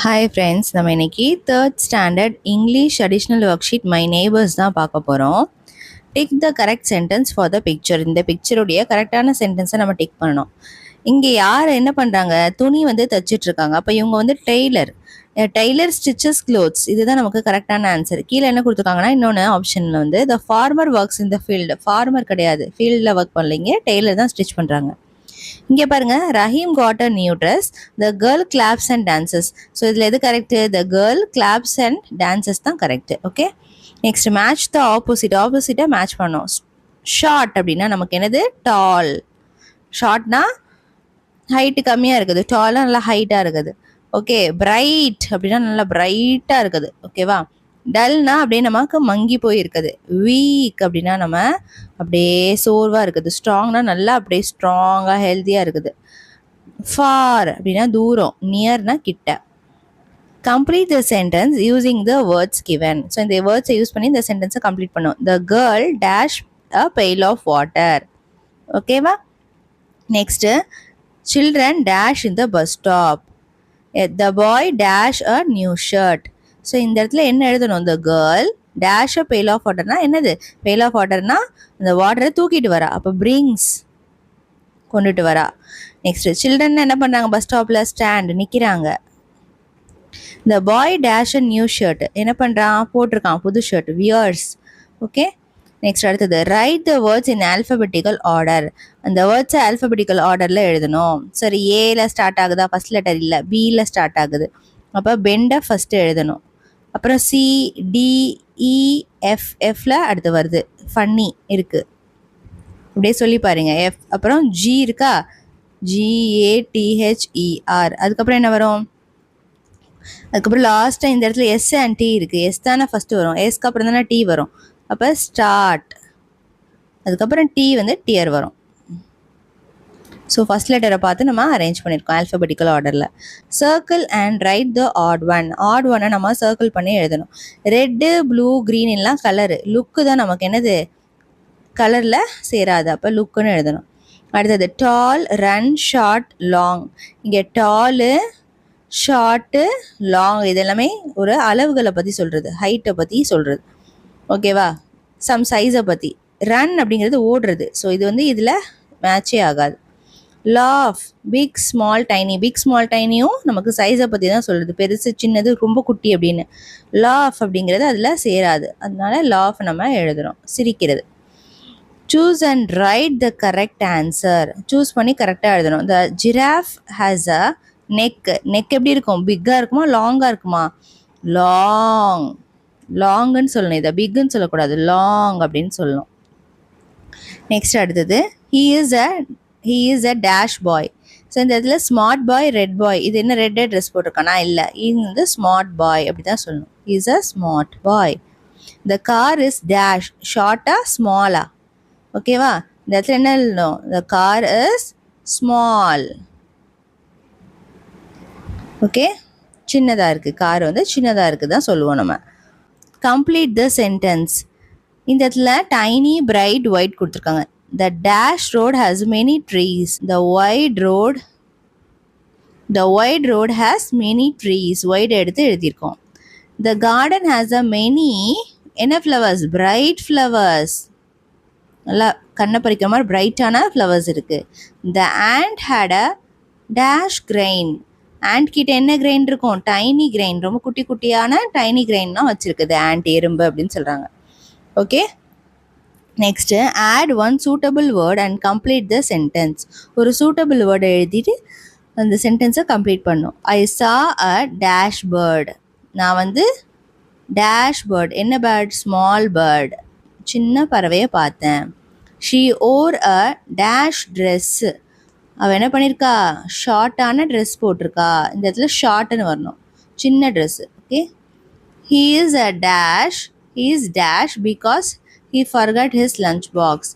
Hi friends, நம்ம இன்னைக்கு third standard English additional worksheet my neighbours தான் பார்க்க போகிறோம். Tick the correct sentence for the picture. இந்த பிக்சருடைய கரெக்டான சென்டென்ஸை நம்ம டிக் பண்ணணும். இங்கே யார் என்ன பண்ணுறாங்க, துணி வந்து தச்சிட்ருக்காங்க. அப்போ இவங்க வந்து டெய்லர் ஸ்டிச்சஸ் க்ளோத்ஸ். இதுதான் நமக்கு கரெக்டான ஆன்சர். கீழே என்ன கொடுத்துருக்காங்கன்னா, இன்னொன்று ஆப்ஷனில் வந்து the farmer works in the field. Farmer கிடையாது, ஃபீல்டில் ஒர்க் பண்ணலைங்க, டெய்லர் தான் ஸ்டிச் பண்ணுறாங்க. இங்கே பாருங்க, Rahim got a new dress, the girl claps and dances. So இதில் எது correct? The girl claps and dances தான் correct. Okay, next match the ஆப்போசிட்டை மேட்ச் பண்ணோம். ஷார்ட் அப்படின்னா நமக்கு என்னது? டால். ஷார்ட்னா ஹைட்டு கம்மியாக இருக்குது, டாலாக நல்லா ஹைட்டாக இருக்குது. ஓகே, பிரைட் அப்படின்னா நல்லா பிரைட்டாக இருக்குது. ஓகேவா? டல்னா அப்படியே நமக்கு மங்கி போய் இருக்குது. வீக் அப்படின்னா நம்ம அப்படியே சோர்வாக இருக்குது. ஸ்ட்ராங்னா நல்லா அப்படியே ஸ்ட்ராங்காக ஹெல்த்தியாக இருக்குது. ஃபார் அப்படின்னா தூரம், நியர்னா கிட்ட. Complete the sentence using the words given. So இந்த வேர்ட்ஸை யூஸ் பண்ணி இந்த சென்டென்ஸை கம்ப்ளீட் பண்ணும். The girl dash a pail of water. ஓகேவா? Next, children dash in the bus stop. The boy dash a new shirt. So இந்த இடத்துல என்ன எழுதணும்? The girl dash a pail of வாட்டர்னா என்னது? பெயில் ஆஃப் வாட்டர்னா அந்த வாட்டரை தூக்கிட்டு வரா, அப்போ பிரிங்ஸ், கொண்டுட்டு வரா. நெக்ஸ்ட், சில்ட்ரன் என்ன பண்ணுறாங்க? பஸ் ஸ்டாப்பில் ஸ்டாண்ட், நிற்கிறாங்க. த boy dash a new shirt. என்ன பண்ணுறான்? போட்டிருக்கான் புது ஷர்ட், வியர்ஸ். ஓகே, நெக்ஸ்ட் அடுத்தது, right the words in alphabetical order. அந்த வேர்ட்ஸை ஆல்ஃபபெட்டிக்கல் ஆர்டரில் எழுதணும். சரி, ஏல ஸ்டார்ட் ஆகுதா? ஃபர்ஸ்ட் லெட்டர் இல்லை, பியில் ஸ்டார்ட் ஆகுது. அப்போ பெண்டை ஃபஸ்ட்டு எழுதணும். அப்புறம் சி, டி, இ, எஃப்ல அடுத்து வருது. ஃபன்னி இருக்குது, அப்படியே சொல்லி பாருங்க. எஃப், அப்புறம் ஜி இருக்கா, GATHER. அதுக்கப்புறம் என்ன வரும்? அதுக்கப்புறம் லாஸ்ட்டாக இந்த இடத்துல எஸ் அண்ட் டி இருக்குது. எஸ் தானே ஃபஸ்ட்டு வரும், எஸ்க்கு அப்புறம் தானே டி வரும். அப்போ ஸ்டார்ட், அதுக்கப்புறம் டி வந்து டியர் வரும். ஸோ ஃபஸ்ட் லெட்டரை பார்த்து நம்ம அரேஞ்ச் பண்ணியிருக்கோம் ஆல்ஃபபெட்டிக்கல் ஆர்டரில். Circle and write the odd one. Odd ஒன்னை நம்ம சர்க்கிள் பண்ணி எழுதணும். ரெட்டு, ப்ளூ, க்ரீன் எல்லாம் கலரு. லுக்கு தான் நமக்கு என்னது? கலரில் சேராது, அப்போ லுக்குன்னு எழுதணும். அடுத்தது, டால், ரன், ஷார்ட், லாங். இங்கே டாலு, ஷார்ட்டு, லாங் இது எல்லாமே ஒரு அளவுகளை பற்றி சொல்கிறது, ஹைட்டை பற்றி சொல்கிறது. ஓகேவா? சம் சைஸை பற்றி. ரன் அப்படிங்கிறது ஓடுறது, ஸோ இது வந்து இதில் மேட்சே ஆகாது. Laugh, big, small, tiny. Big, small, டைனியும் நமக்கு சைஸை பற்றி தான் சொல்கிறது, பெருசு, சின்னது, ரொம்ப குட்டி அப்படின்னு. லாஃப் அப்படிங்கிறது அதில் சேராது, அதனால லாஃப் நம்ம எழுதுகிறோம், சிரிக்கிறது. Choose and write the correct answer. Choose பண்ணி கரெக்டாக எழுதணும். The giraffe has a neck. Neck எப்படி இருக்கும்? பிக்காக இருக்குமா, லாங்காக இருக்குமா? லாங். லாங்குன்னு சொல்லணும், இதை பிக்குன்னு சொல்லக்கூடாது, லாங் அப்படின்னு சொல்லணும். நெக்ஸ்ட் அடுத்தது, he is a dash bye. So இந்த இடத்துல ஸ்மார்ட் பாய், ரெட் பாய். இது என்ன ரெட்டே ட்ரெஸ் போட்டிருக்கானா? இல்லை, இது வந்து ஸ்மார்ட் பாய் அப்படி தான் சொல்லணும். Is a smart boy. The car is dash, ஷார்ட்டா ஸ்மாலா? ஓகேவா? இந்த இடத்துல என்ன எழுதணும்? The car is small. Okay, சின்னதாக இருக்குது, கார் வந்து சின்னதாக இருக்குது தான் சொல்லுவோம் நம்ம. Complete the sentence. இந்த இடத்துல டைனி, பிரைட், ஒயிட் கொடுத்துருக்காங்க. The dash road has many trees. The white road has many trees. White எடுத்து எழுதியிருக்கோம். The garden has a many என்ன ஃப்ளவர்ஸ்? Bright flowers. நல்லா கண்ணை பறிக்கிற மாதிரி பிரைட்டான ஃப்ளவர்ஸ் இருக்குது. The ant had a dash grain. Ant கிட்ட என்ன கிரெயின் இருக்கும்? டைனி கிரெயின், ரொம்ப குட்டி குட்டியான டைனி கிரெயின்லாம் வச்சுருக்குது ஆண்ட், எறும்பு அப்படின்னு சொல்கிறாங்க. Okay, next, add one suitable word and complete the sentence. ஒரு சூட்டபிள் வேர்டை எழுதிட்டு அந்த சென்டென்ஸை கம்ப்ளீட் பண்ணும். ஐ சா அ டேஷ் பேர்டு. நான் வந்து டேஷ் பேர்ட், என்ன பேர்ட்? ஸ்மால் பேர்ட், சின்ன பறவையை பார்த்தேன். She wore a dash dress. அவள் என்ன பண்ணியிருக்கா? ஷார்ட்டான ட்ரெஸ் போட்டிருக்கா. இந்த இடத்துல ஷார்ட்டுன்னு வரணும், சின்ன dress. Okay, he is a dash, he is dash because he forgot his lunch box.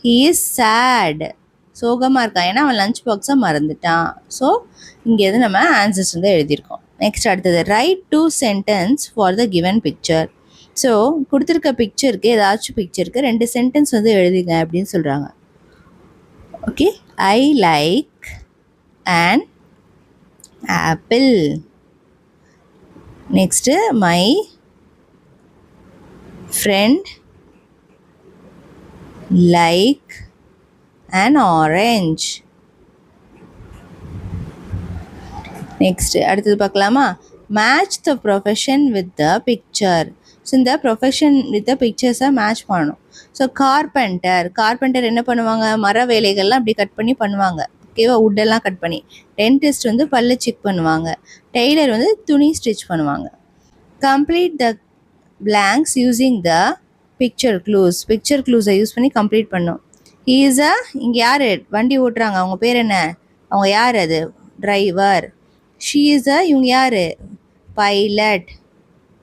He is sad, சோகமாக இருக்கான், ஏன்னா அவன் லஞ்ச் பாக்ஸை மறந்துட்டான். ஸோ இங்கே எது நம்ம ஆன்சர்ஸ் வந்து எழுதியிருக்கோம். நெக்ஸ்ட் அடுத்தது, right 2 sentence for the given picture. So கொடுத்துருக்க பிக்சருக்கு, ஏதாச்சும் பிக்சருக்கு 2 சென்டென்ஸ் வந்து எழுதுங்க அப்படின்னு சொல்கிறாங்க. Okay, I like an apple. Next my friend like an orange. Next அடுத்தது பார்க்கலாமா? Match the profession with the picture. So இந்த ப்ரொஃபஷன் வித் த பிக்சர்ஸை மேட்ச் பண்ணணும். ஸோ கார்பெண்டர் என்ன பண்ணுவாங்க? மர வேலைகள்லாம் அப்படி கட் பண்ணி பண்ணுவாங்க, ஓகேவா? வுட்டெல்லாம் கட் பண்ணி. டென்டிஸ்ட் வந்து பல்லு செக் பண்ணுவாங்க. டெய்லர் வந்து துணி ஸ்டிச் பண்ணுவாங்க. Complete the blanks using the picture க்ளூஸை யூஸ் பண்ணி கம்ப்ளீட் பண்ணும். இங்கே யார் வண்டி ஓட்டுறாங்க? அவங்க பேர் என்ன? அவங்க யார்? அது டிரைவர். ஷீ இஸ் இவங்க யார்? பைலட்.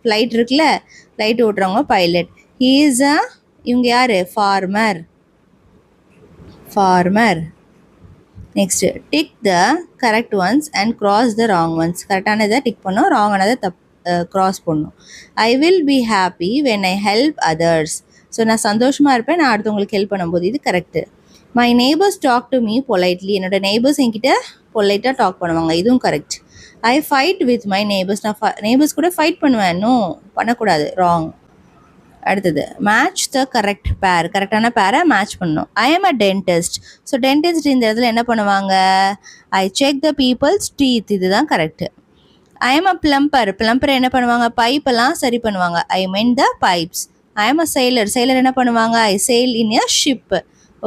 ஃப்ளைட் இருக்குல்ல, ஃப்ளைட் ஓட்டுறவங்க பைலட். ஹீ இஸ் இவங்க யார்? Farmer. Next tick the correct ones and cross the wrong ones. கரெக்டானதை டிக் பண்ணோம், ராங்கானதை கிராஸ் பண்ணணும். I will be happy when I help others. So நான் சந்தோஷமாக இருப்பேன் நான் அடுத்தவங்களுக்கு ஹெல்ப் பண்ணும்போது. இது correct. My neighbours talk to me politely. என்னோட நெய்பர்ஸ் என்கிட்ட பொலைட்டாக டாக் பண்ணுவாங்க. இதுவும் correct. I fight with my neighbours. நான் நெய்பர்ஸ் கூட ஃபைட் பண்ணுவேன். இன்னும் பண்ணக்கூடாது, ராங். அடுத்தது மேட்ச் த கரெக்ட் பேர். கரெக்டான பேரை மேட்ச் பண்ணணும். ஐ ஆம் அ டென்டிஸ்ட். ஸோ டென்டிஸ்ட் இந்த இடத்துல என்ன பண்ணுவாங்க? ஐ செக் த பீப்புள்ஸ் டீத். இதுதான் கரெக்டு. ஐ ஆம் அ பிளம்பர். பிளம்பர் என்ன பண்ணுவாங்க? பைப்பெல்லாம் சரி பண்ணுவாங்க. ஐ மென் த பைப்ஸ். ஐ ஆம் அ sailor என்ன பண்ணுவாங்க? I sail in a ship.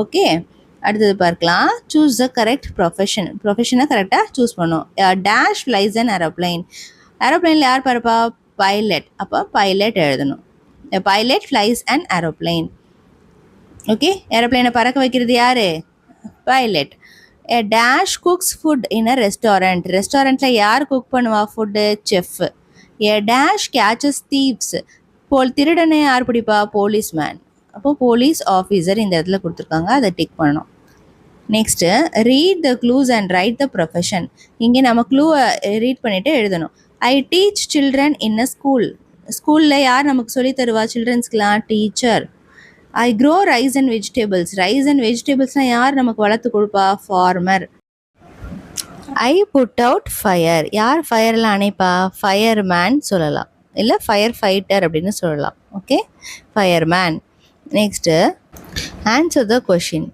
Okay, அடுத்தது பார்க்கலாம். சூஸ் த கரெக்ட் ப்ரொஃபஷனை கரெக்டாக சூஸ் பண்ணும். Dash flies an aeroplane. ஏரோப்ளைனில் யார் பறப்பா? பைலட். அப்போ பைலட் எழுதணும். Pilot flies an aeroplane. Okay, ஏரோப்ளைனை பறக்க வைக்கிறது யார்? Pilot. A dash cooks food in a restaurant. ரெஸ்டாரண்ட்டில் யார் குக் பண்ணுவா food? Chef. A dash catches thieves. திருடனை யார் பிடிப்பா? போலீஸ்மேன். அப்போ போலீஸ் ஆஃபீஸர் இந்த இடத்துல கொடுத்துருக்காங்க, அதை டிக் பண்ணணும். Next read the clues and write the profession. இங்கே நம்ம க்ளூவை ரீட் பண்ணிவிட்டு எழுதணும். I teach children in a school. ஸ்கூலில் யார் நமக்கு சொல்லி தருவா? சில்ட்ரன்ஸ்க்கெலாம் teacher. I grow rice and வெஜிடபிள்ஸ்னால் யார் நமக்கு வளர்த்து கொடுப்பா? Farmer. I put out fire. யார் ஃபயர்லாம் அணைப்பா? ஃபயர்மேன் சொல்லலாம், இல்லை ஃபயர் ஃபைட்டர் அப்படின்னு சொல்லலாம். Okay, fireman. Next answer the question.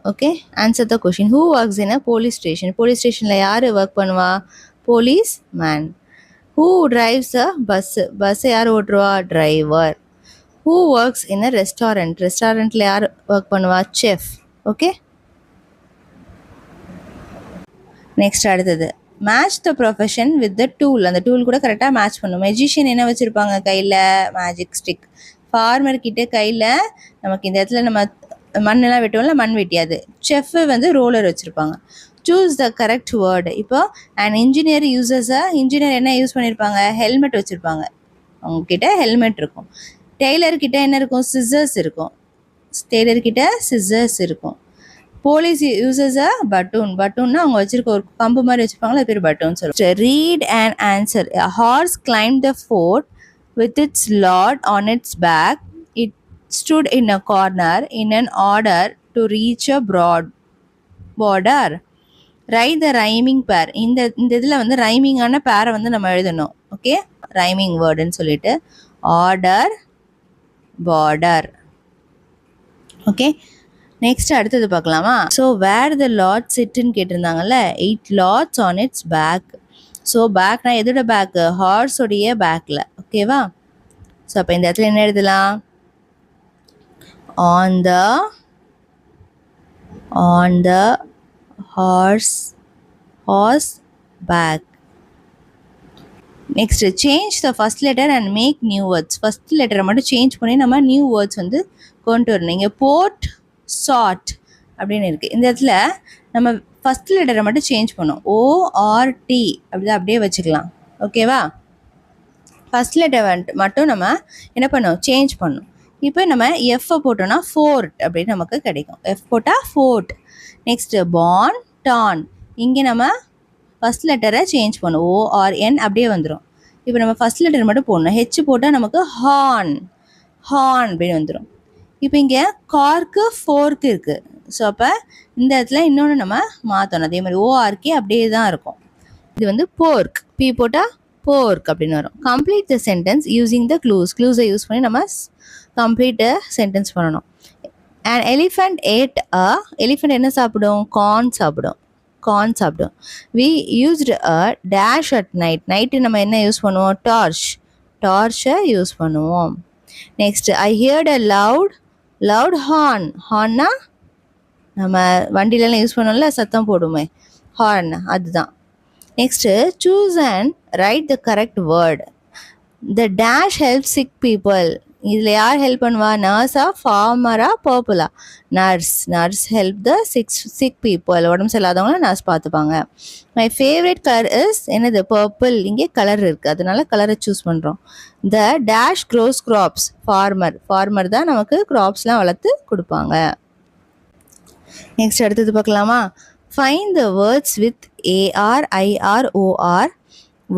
Okay, answer the question. Who works in a police station. Police ஸ்டேஷனில் யார் ஒர்க் பண்ணுவா? Police man. ஹூ டிரைவ்ஸ் அ பஸ்ஸை யார் ஓட்டுருவா? டிரைவர். ஹூ ஒர்க்ஸ் இன் அ ரெஸ்டாரண்ட்டில் யார் ஒர்க் பண்ணுவா? செஃப். ஓகே, நெக்ஸ்ட் அடுத்தது match the profession with the tool. அந்த டூல் கூட கரெக்டாக மேட்ச் பண்ணும். மெஜிஷியன் என்ன வச்சுருப்பாங்க கையில்? Magic stick. ஃபார்மர் கிட்ட கையில் நமக்கு இந்த இடத்துல நம்ம மண்ணெல்லாம் வெட்டுவோம்ல, மண் வெட்டியாது. செஃப்பு வந்து ரோலர் வச்சுருப்பாங்க. Choose the correct word. இப்போ அண்ட் இன்ஜினியர் இன்ஜினியர் என்ன யூஸ் பண்ணியிருப்பாங்க? ஹெல்மெட் வச்சுருப்பாங்க. அவங்கக்கிட்ட ஹெல்மெட் இருக்கும். டெய்லர்கிட்ட என்ன இருக்கும்? சிசர்ஸ் இருக்கும். போலீஸ் யூசஸ் அ பட்டூன்னா அவங்க வச்சிருக்க ஒரு கம்பு மாதிரி வச்சிருப்பாங்களா, அது பேர் பட்டூன் சொல்லுவாங்க. Read and answer. A horse climbed the fort with its lord on its back. It stood in a corner in an order to reach a broad border. Write the rhyming pair. இந்த இதில் வந்து ரைமிங்கான பேரை வந்து நம்ம எழுதணும். Okay, rhyming வேர்டுன்னு சொல்லிட்டு order, border. Okay, next அடுத்தது பார்க்கலாமா? ஸோ வேர் த லார்ட் சிட்டுன்னு கேட்டிருந்தாங்கல்ல, 8 lords on its back. So பேக்னா எதோட பேக்கு? ஹார்ஸோடைய பேக்கில். ஓகேவா? ஸோ அப்போ இந்த இடத்துல என்ன எழுதலாம்? On the horse back. Next change the first letter and make new words. First லெட்டரை மட்டும் சேஞ்ச் பண்ணி நம்ம நியூ வேர்ட்ஸ் வந்து கொண்டு வரணும். இங்கே போர்ட் சாட் அப்படின்னு இருக்குது. இந்த இடத்துல நம்ம ஃபஸ்ட் லெட்டரை மட்டும் சேஞ்ச் பண்ணோம். ORT அப்படிதான் அப்படியே வச்சுக்கலாம். ஓகேவா? ஃபஸ்ட் லெட்டர் மட்டும் நம்ம என்ன பண்ணோம்? சேஞ்ச் பண்ணோம். இப்போ நம்ம எஃப்பை போட்டோம்னா ஃபோர்ட் அப்படின்னு நமக்கு கிடைக்கும். எஃப் போட்டால் ஃபோர்ட். Next born, Don. இங்கே நம்ம ஃபஸ்ட் லெட்டரை சேஞ்ச் பண்ணும். ORN அப்படியே வந்துடும். இப்போ நம்ம ஃபஸ்ட் லெட்டர் மட்டும் போடணும். ஹெச் போட்டால் நமக்கு ஹார்ன் அப்படின்னு வந்துடும். இப்போ இங்கே கார்க்கு ஃபோர்க்கு இருக்குது. ஸோ அப்போ இந்த இடத்துல இன்னொன்று நம்ம மாற்றணும். அதே மாதிரி ORK அப்படியே தான் இருக்கும். இது வந்து போர்க். பி போட்டால் pork அப்படின்னு வரும். complete the sentence using the clues use பண்ணி நம்ம complete the sentence பண்ணணும். an elephant ate a elephant என்ன சாப்பிடும்? corn சாப்பிடும். we used a dash at night நம்ம என்ன யூஸ் பண்ணுவோம்? torch யூஸ் பண்ணுவோம். next I heard a loud horn நம்ம வண்டியிலலாம் யூஸ் பண்ணோம்ல, சத்தம் போடுமே, ஹார்ன், அதுதான். Next choose and write the correct word. the dash helps sick people. இதில் யார் ஹெல்ப் பண்ணுவா? நர்ஸா, ஃபார்மரா, பர்பிளா? Nurse help the sick people. உடம்பு சரியில்லாதவங்கள நர்ஸ் பார்த்துப்பாங்க. மை ஃபேவரட் கலர் இஸ் என்னது? பர்பிள். இங்கே கலர் இருக்குது, அதனால கலரை சூஸ் பண்ணுறோம். The dash grows crops. Farmer தான் நமக்கு கிராப்ஸ்லாம் வளர்த்து கொடுப்பாங்க. நெக்ஸ்ட் அடுத்தது பார்க்கலாமா? Find the words with ARIROR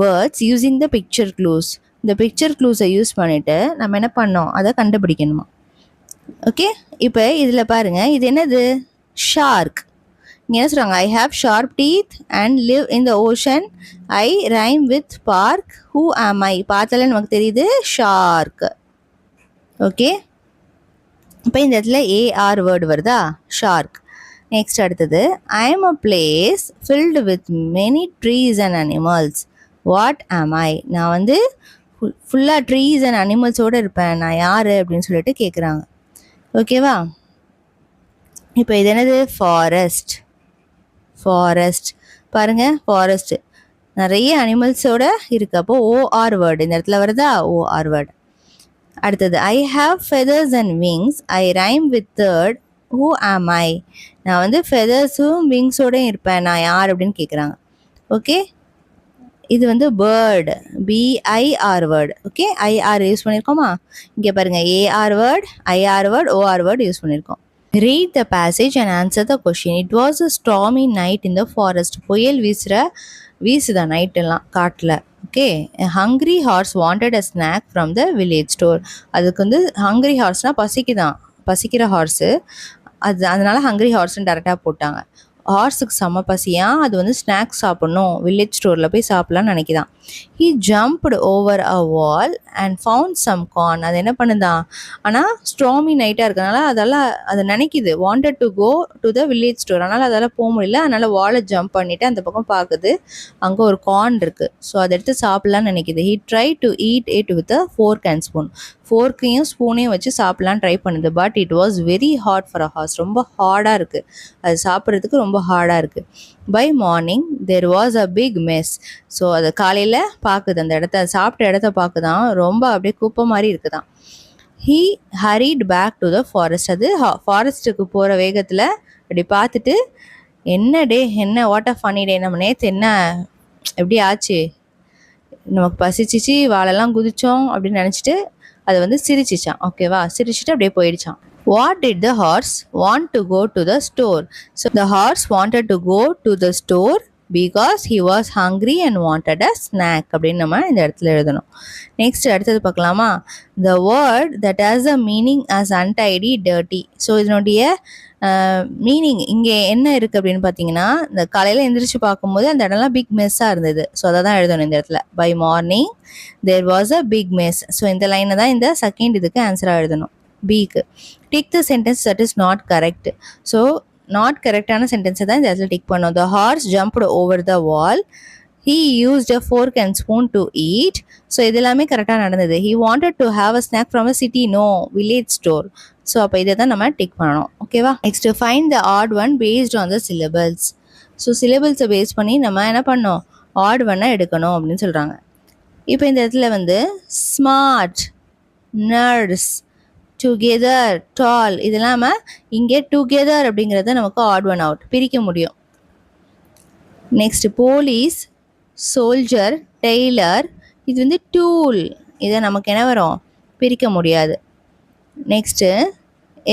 words using the picture clues. இந்த பிக்சர் க்ளூஸை யூஸ் பண்ணிவிட்டு நம்ம என்ன பண்ணோம்? அதை கண்டுபிடிக்கணுமா? ஓகே, இப்போ இதில் பாருங்கள், இது என்னது? ஷார்க். இங்கே என்ன சொல்கிறாங்க? I have sharp teeth and live in the ocean. I rhyme with park. Who am I? பார்த்தாலே நமக்கு தெரியுது, ஷார்க். ஓகே, இப்போ இந்த இடத்துல AR வேர்டு வருதா? ஷார்க். நெக்ஸ்ட் அடுத்தது I am a place filled with many trees and animals. What am I? நான் வந்து ஃபுல்லாக ட்ரீஸ் அண்ட் அனிமல்ஸோடு இருப்பேன், நான் யார் அப்படின்னு சொல்லிட்டு கேட்குறாங்க. ஓகேவா? இப்போ இது என்னது? ஃபாரஸ்ட். பாருங்கள், ஃபாரஸ்ட்டு நிறைய அனிமல்ஸோட இருக்குது. அப்போது OR வேர்டு இந்த இடத்துல வருதா? OR word. அடுத்தது I have feathers and wings. I rhyme with third. Who am I? நான் வந்து ஃபெதர்ஸும் விங்ஸோடையும் இருப்பேன், நான் யார் அப்படின்னு கேட்குறாங்க. ஓகே, இது வந்து bird, BIR word. Okay, IR use பண்ணியிருக்கோமா? இங்கே பாருங்கள், AR word, IR word, OR word use பண்ணியிருக்கோம். Read the passage and answer the question. It was a stormy night in the forest. புயல் வீசுதான் நைட்டெல்லாம் காட்டில். Okay, hungry horse wanted a snack from the village store. அதுக்கு வந்து hungry ஹார்ஸ்னால் பசிக்கிற horse, அதனால hungry ஹார்ஸ்ன்னு டேரெக்டாக போட்டாங்க. ஹார்ஸுக்கு செம்ம பசியாக, அது வந்து ஸ்நாக்ஸ் சாப்பிட்ணும், வில்லேஜ் ஸ்டோரில் போய் சாப்பிட்லான்னு நினைக்கிதான். He jumped over a wall and found some corn. அது என்ன பண்ணுதான்? ஆனால் ஸ்ட்ராமி நைட்டாக இருக்கனால அதை நினைக்கிது, wanted to go to the village store. அதனால் அதால் போக முடியல, அதனால் வாலை ஜம்ப் பண்ணிவிட்டு அந்த பக்கம் பார்க்குது, அங்கே ஒரு கார்ன் இருக்குது. ஸோ அதை எடுத்து சாப்பிட்லான்னு நினைக்கிது. He try to eat it with a fork and spoon. ஃபோர்க்கையும் ஸ்பூனையும் வச்சு சாப்பிட்லான்னு ட்ரை பண்ணுது. But it was very hard for a horse. ரொம்ப ஹார்டாக இருக்குது, அது சாப்பிட்றதுக்கு ரொம்ப ஹார்டாக இருக்குது. By morning there was a big mess. So அது காலையில் பார்க்குது, அந்த இடத்த, சாப்பிட்ட இடத்த பார்க்குதான், ரொம்ப அப்படியே குப்பை மாதிரி இருக்குதான். He hurried back to the forest. அது ஃபாரஸ்ட்டுக்கு போகிற வேகத்தில் அப்படி பார்த்துட்டு, என்ன வாட் அ ஃபன்னி டே, நம்ம நேற்று என்ன எப்படி ஆச்சு, நமக்கு பசிச்சிச்சு, வாழெல்லாம் குதித்தோம் அப்படின்னு நினச்சிட்டு அது வந்து சிரிச்சிச்சான். ஓகேவா? சிரிச்சிட்டு அப்படியே போயிடுச்சான். What did the hours want to go to the store? So the hours wanted to go to the store because he was hungry and wanted a snack அப்படின்னு நம்ம இந்த இடத்துல எழுதணும். நெக்ஸ்ட் அடுத்தது பார்க்கலாமா? The word that has a meaning as untidy, dirty. So இதனுடைய meaning இங்கே என்ன இருக்குது அப்படின்னு பார்த்தீங்கன்னா, இந்த காலையில் எந்திரிச்சு பார்க்கும்போது அந்த இடம்லாம் பிக் மெஸ்ஸாக இருந்தது. ஸோ அதை தான் எழுதணும் இந்த இடத்துல. By morning there was a big mess. So இந்த லைனை தான் இந்த செகண்ட் இதுக்கு ஆன்சராக எழுதணும், big. Tick the sentence that is not correct. So not கரெக்டான சென்டென்ஸை தான் இந்த இடத்துல டிக் பண்ணோம். The horse jumped over the wall. He used a fork and spoon to eat. So இது எல்லாமே கரெக்டாக நடந்தது. He wanted to have a snack from a city, no, village store. So அப்போ இதை தான் நம்ம டிக் பண்ணணும். ஓகேவா? Next find the odd one based on the syllables. So சிலபிள்ஸை பேஸ் பண்ணி நம்ம என்ன பண்ணோம்? ஆட் ஒன்னை எடுக்கணும் அப்படின்னு சொல்கிறாங்க. இப்போ இந்த இடத்துல வந்து ஸ்மார்ட், நர்ஸ், டுகெதர், டால், இதெல்லாம் நம்ம இங்கே டுகெதர் அப்படிங்கிறத நமக்கு ஆட் ஒன் அவுட் பிரிக்க முடியும். நெக்ஸ்ட் போலீஸ், சோல்ஜர், டெய்லர், இது வந்து டூல், இதை நமக்கு என்ன வரும்? பிரிக்க முடியாது. Next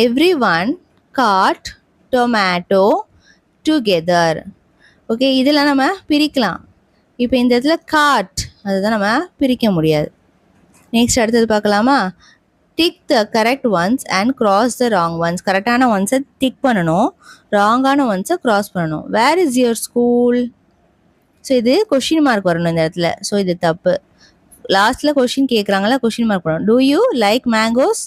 every one, cot, tomato, together. Okay, இதெல்லாம் நம்ம பிரிக்கலாம். இப்போ இந்த இடத்துல காட், அதுதான் நம்ம பிரிக்க முடியாது. நெக்ஸ்ட் அடுத்தது பார்க்கலாமா? Tick the correct ones and cross the wrong ones. கரெக்டான ஒன்ஸை டிக் பண்ணணும், ராங்கான ஒன்ஸை கிராஸ் பண்ணணும். Where is your school? So இது கொஷின் மார்க் வரணும் இந்த இடத்துல. ஸோ இது தப்பு. லாஸ்ட்டில் கொஷின் கேட்குறாங்களா, கொஷின் மார்க் வரணும். Do you like mangoes?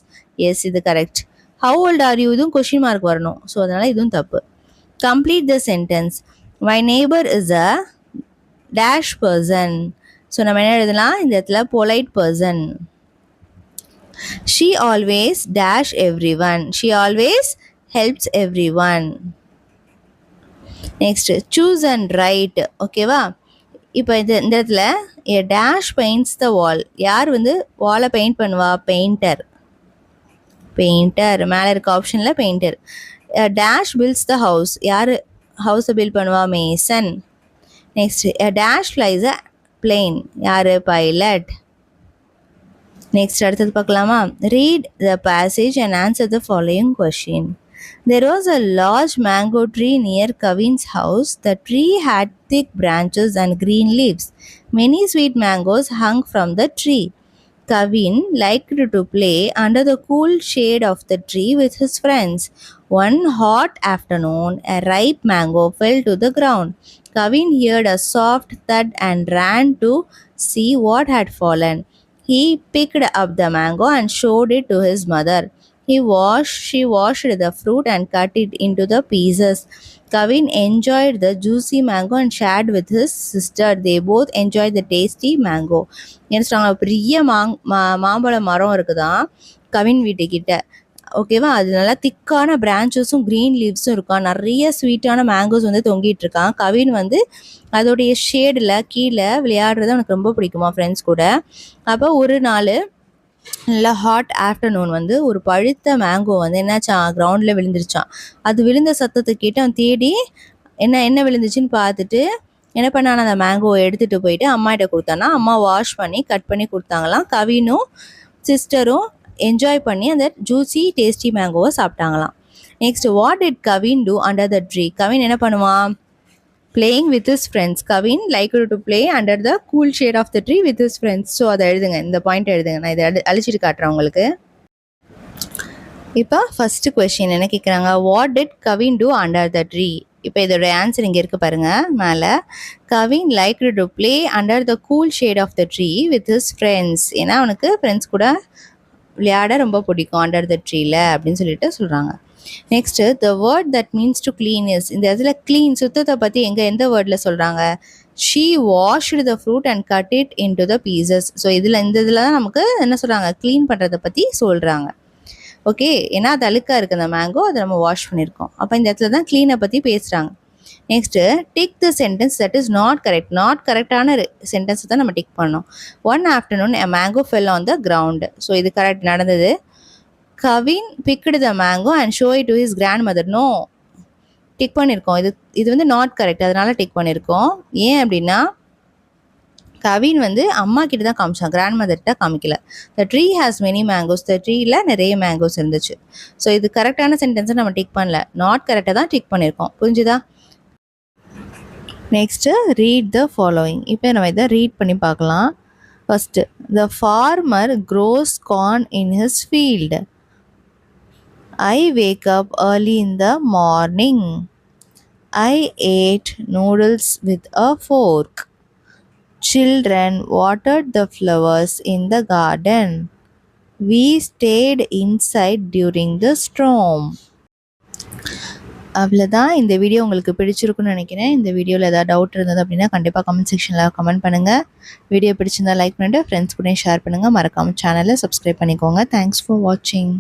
Yes, இது கரெக்ட். ஹவு ஓல்ட் ஆர் யூ, இதுவும் கொஷின் மார்க் வரணும். ஸோ அதனால் இதுவும் தப்பு. Complete the sentence. My neighbour is a dash person. So நம்ம என்ன எழுதலாம் இந்த இடத்துல, polite person. She always dash everyone. She always helps everyone. Next, choose and write. ஓகேவா? இப்போ இந்த இடத்துல a dash paints the wall. யார் வந்து வாலை பெயிண்ட் பண்ணுவா? பெயிண்டர். பெயிண்டர் மேலே இருக்க ஆப்ஷனில் painter. a dash builds the house. யார் ஹவுஸை பில்ட் பண்ணுவா? Mason. Next, a dash flies a plane. யார்? பைலட். நெக்ஸ்ட் அடுத்தது பார்க்கலாமா? Read the passage and answer the following question. There was a large mango tree near Kavin's house. The tree had thick branches and green leaves. Many sweet mangoes hung from the tree. Kavin liked to play under the cool shade of the tree with his friends. One hot afternoon, a ripe mango fell to the ground. Kavin heard a soft thud and ran to see what had fallen. He picked up the mango and showed it to his mother. She washed the fruit and cut it into the pieces. Kavin enjoyed the juicy mango and shared with his sister. They both enjoyed the tasty mango. என்ன சொல்கிறாங்க, பெரிய மாம்பழ மரம் இருக்குதான் கவின் வீட்டுக்கிட்ட. ஓகேவா? அது நல்லா திக்கான பிரான்ச்சஸும் க்ரீன் லீவ்ஸும் இருக்கான். நிறைய ஸ்வீட்டான மேங்கோஸ் வந்து தொங்கிட்டு இருக்கான். கவின் வந்து அதோடைய ஷேடில் கீழே விளையாடுறது அவனுக்கு ரொம்ப பிடிக்குமா ஃப்ரெண்ட்ஸ் கூட. அப்போ ஒரு நாள் நல்லா ஹாட் ஆஃப்டர்நூன் வந்து ஒரு பழுத்த மேங்கோ வந்து என்னாச்சான், கிரவுண்டில் விழுந்துருச்சான். அது விழுந்த சத்தத்தை கேட்டு அவன் தேடி என்ன விழுந்துச்சுன்னு பார்த்துட்டு என்ன பண்ணான், அந்த மேங்கோவை எடுத்துகிட்டு போயிட்டு அம்மாகிட்ட கொடுத்தானா. அம்மா வாஷ் பண்ணி கட் பண்ணி கொடுத்தாங்களாம். கவினும் சிஸ்டரும் என்ஜாய் பண்ணி அந்த ஜூஸி டேஸ்டி மேங்கோவை சாப்பிட்டாங்களாம். Next, what did Kavin do under the tree? Kavin என்ன பண்ணுவான்? Playing with his friends. Kavin like to play under the cool shade of the tree with his friends. So அதை எழுதுங்க, இந்த பாயிண்ட் எழுதுங்க. நான் இதை அழிச்சிட்டு காட்டுறேன் உங்களுக்கு. இப்போ ஃபஸ்ட்டு கொஸ்டின் என்ன கேட்குறாங்க, what did Kavin do under the tree? இப்போ இதோட ஆன்சர் இங்கே இருக்குது பாருங்கள் மேலே. Kavin like to play under the cool shade of the tree with his friends. ஏன்னா அவனுக்கு ஃப்ரெண்ட்ஸ் கூட விளையாட ரொம்ப பிடிக்கும் அண்டர் த ட்ரீயில் அப்படின்னு சொல்லிட்டு சொல்கிறாங்க. Next, the word that means to clean is. இந்த இடத்துல க்ளீன் சுத்தத்தை பற்றி எந்த வேர்டில் சொல்கிறாங்க? She washed the fruit and cut it in to the pieces. So இந்த இதில் தான் நமக்கு என்ன சொல்கிறாங்க, க்ளீன் பண்ணுறதை பற்றி சொல்கிறாங்க. ஓகே, ஏன்னா அது அழுக்காக இருக்குது அந்த மேங்கோ, அதை நம்ம வாஷ் பண்ணியிருக்கோம். அப்போ இந்த இடத்துல தான் க்ளீனை பற்றி பேசுகிறாங்க. Next, tick the sentence that is not correct. நாட் கரெக்டான சென்டென்ஸை தான் நம்ம டிக் பண்ணோம். One afternoon a mango fell on the ground. So இது கரெக்ட் நடந்தது. Kavin picked the mango and show it to his grandmother. No, tick பண்ணியிருக்கோம். இது வந்து நாட் கரெக்ட், அதனால டிக் பண்ணியிருக்கோம். ஏன் அப்படின்னா கவின் வந்து அம்மா கிட்ட தான் காமிச்சான், கிராண்ட் மதர்கிட்ட காமிக்கல. The tree has many mangoes. The ட்ரீயில் நிறைய மேங்கோஸ் இருந்துச்சு. ஸோ இது கரெக்டான சென்டென்ஸை நம்ம டிக் பண்ணல, நாட் கரெக்டாக தான் டிக் பண்ணியிருக்கோம். புரிஞ்சுதா? Next, read the following. இப்போ நம்ம இதை ரீட் பண்ணி பார்க்கலாம். First, the farmer grows corn in his field. I wake up early in the morning. I ate noodles with a fork. Children watered the flowers in the garden. We stayed inside during the storm. அவ்வளோதான். இந்த video உங்களுக்கு பிடிச்சிருக்குன்னு நினைக்கிறேன். இந்த வீடியோவில் ஏதாவது doubt இருந்தது அப்படின்னா கண்டிப்பாக கமெண்ட் செக்ஷனில் கமெண்ட் பண்ணுங்கள். வீடியோ பிடிச்சிருந்தா லைக் பண்ணிவிட்டு ஃப்ரெண்ட்ஸ் கூட ஷேர் பண்ணுங்கள். மறக்காமல் சேனலை சப்ஸ்கிரைப் பண்ணிக்கோங்க. தேங்க்ஸ் ஃபார் வாட்சிங்.